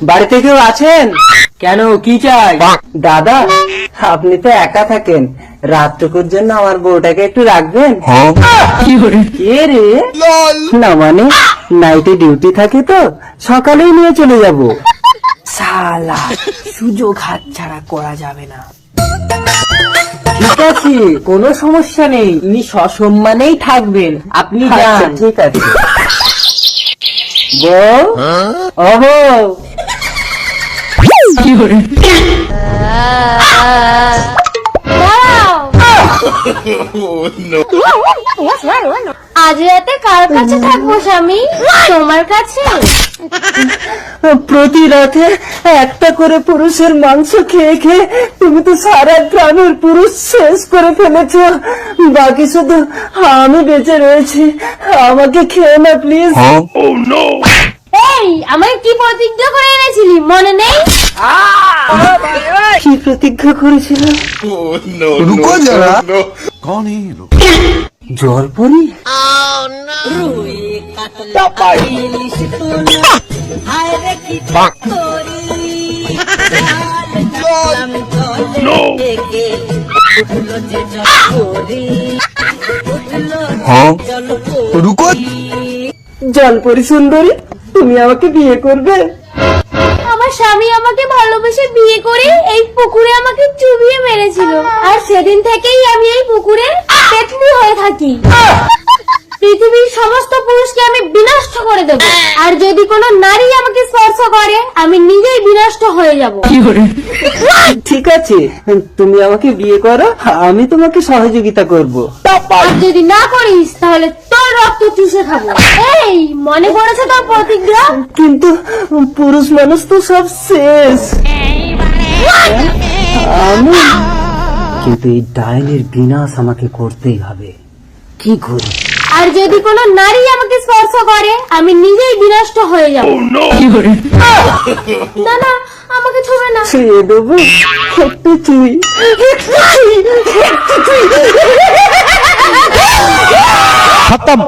বাড়িতে কেউ আছেন? কেন, কি চাই? দাদা, আপনি তো একা থাকেন, রাতটুকুর জন্য আমার বউটাকে একটু রাখবেন? কে রে? না মানে নাইটে ডিউটি থাকে তো, সকালেই নিয়ে চলে যাব। শালা, সুযোগ হাতছাড়া করা যাবে না। ঠিক আছে, কোনো সমস্যা নেই, ইনি সসম্মানেই থাকবেন, আপনি আচ্ছা, যান। ঠিক আছে। বউ, ও বউ, আজ রাতে কার কাছে থাকবো স্বামী? তোমার কাছে? প্রতি রাতে একটা করে পুরুষের মাংস খেয়ে খেয়ে তুমি তো সারা গ্রামের পুরুষ শেষ করে ফেলেছো, বাকি শুধু আমি বেঁচে রয়েছি, আমাকে খেয়ে না প্লিজ। এই, আমাকে কি প্রতিজ্ঞা করে এনেছিলি মনে নেই? কি প্রতিজ্ঞা করেছিলাম? रुको जरा कौन है ये लोग? জলপরি? हाँ रुको জলপরি সুন্দরী, তুমি আমাকে বিয়ে করবে? আমার স্বামী আমাকে ভালোবেসে বিয়ে করে এই পুকুরে আমাকে চুবিয়ে মেরেছিল, আর সেদিন থেকেই আমি এই পুকুরে পেতনি হয়ে থাকি। পৃথিবীর সমস্ত পুরুষকে আমি বিনষ্ট করে দেব, আর যদি কোনো নারী আমাকে স্পর্শ করে আমি নিজেই বিনষ্ট হয়ে যাব। ঠিক আছে, তুমি আমাকে বিয়ে করো, আমি তোমাকে সহযোগিতা করব। আর যদি না করিস তাহলে তোর রক্ত চুষে খাবো। এই, মনে পড়েছে তোর প্রতিজ্ঞা? কিন্তু পুরুষ মানুষ তো সব শেষ। আমি কিন্তু এই ডাইনির বিনাশ আমাকে করতেই হবে, কি করি? আর যদি কোনো নারী আমাকে স্পর্শ করে আমি নিজেই বিনষ্ট হয়ে যাব। না না, আমাকে ছুঁবে না। ছুঁয়ে দেবো, একটু চুই, একটু চুই, একটু চুই। खत्म।